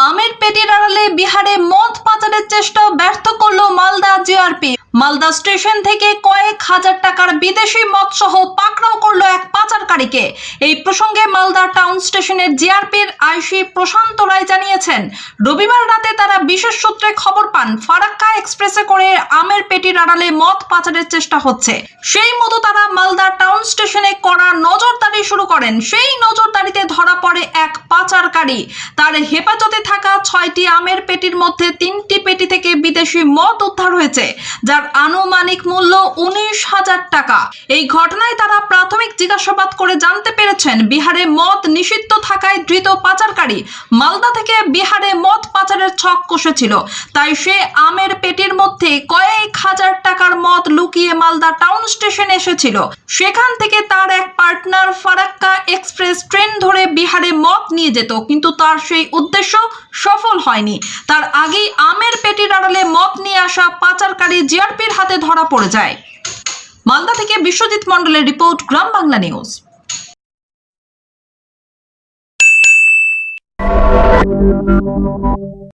আমের পেটের আড়ালে বিহারে মদ পাচারের চেষ্টা ব্যর্থ করল মালদা জিআরপি। মালদা স্টেশন থেকে কয়েক হাজার টাকার বিদেশি মদ সহ পাকড়াও করলো এক পাচারকারীকে। এই প্রসঙ্গে মালদা টাউন স্টেশনের জিআরপির আইসি প্রশান্ত রায় জানিয়েছেন, রবিবার রাতে তারা বিশেষ সূত্রে খবর পান ফারাক্কা এক্সপ্রেসে করে আমের পেটির আড়ালে মদ পাচারের চেষ্টা হচ্ছে। সেই মতো তারা মালদা টাউন স্টেশনে কড়া নজরদারি শুরু করেন। সেই নজরদারিতে ধরা পড়ে এক পাচারকারী। তার হেফাজতে থাকা 6টি আমের পেটির মধ্যে 3টি পেটি থেকে বিদেশি মদ উদ্ধার হয়েছে, যার আনুমানিক মূল্য 19,000 টাকা। এই ঘটনায় তারা প্রাথমিক জিজ্ঞাসাবাদ করে জানতে পেরেছেন, বিহারে মদ নিষিদ্ধ থাকায় ধৃত পাচারকারী মালদা থেকে বিহারে মদ পাচারের ছক কষেছিল। তাই সে আমের পেটির মধ্যে কয়েক হাজার টাকার মদ লুকিয়ে মালদা টাউন স্টেশনে এসেছিল। সেখান থেকে তার এক পার্টনার ফারাক্কা এক্সপ্রেস ট্রেন ধরে বিহারে মদ নিয়ে যেত, কিন্তু তার সেই উদ্দেশ্য সফল হয়নি। তার আগেই আমের পেটির আড়ালে মদ নিয়ে আসা পাচারকারী জিআরপির হাতে ধরা পড়ে যায়। মালদা থেকে বিশ্বজিৎ মণ্ডলের রিপোর্ট, গ্রাম বাংলা নিউজ।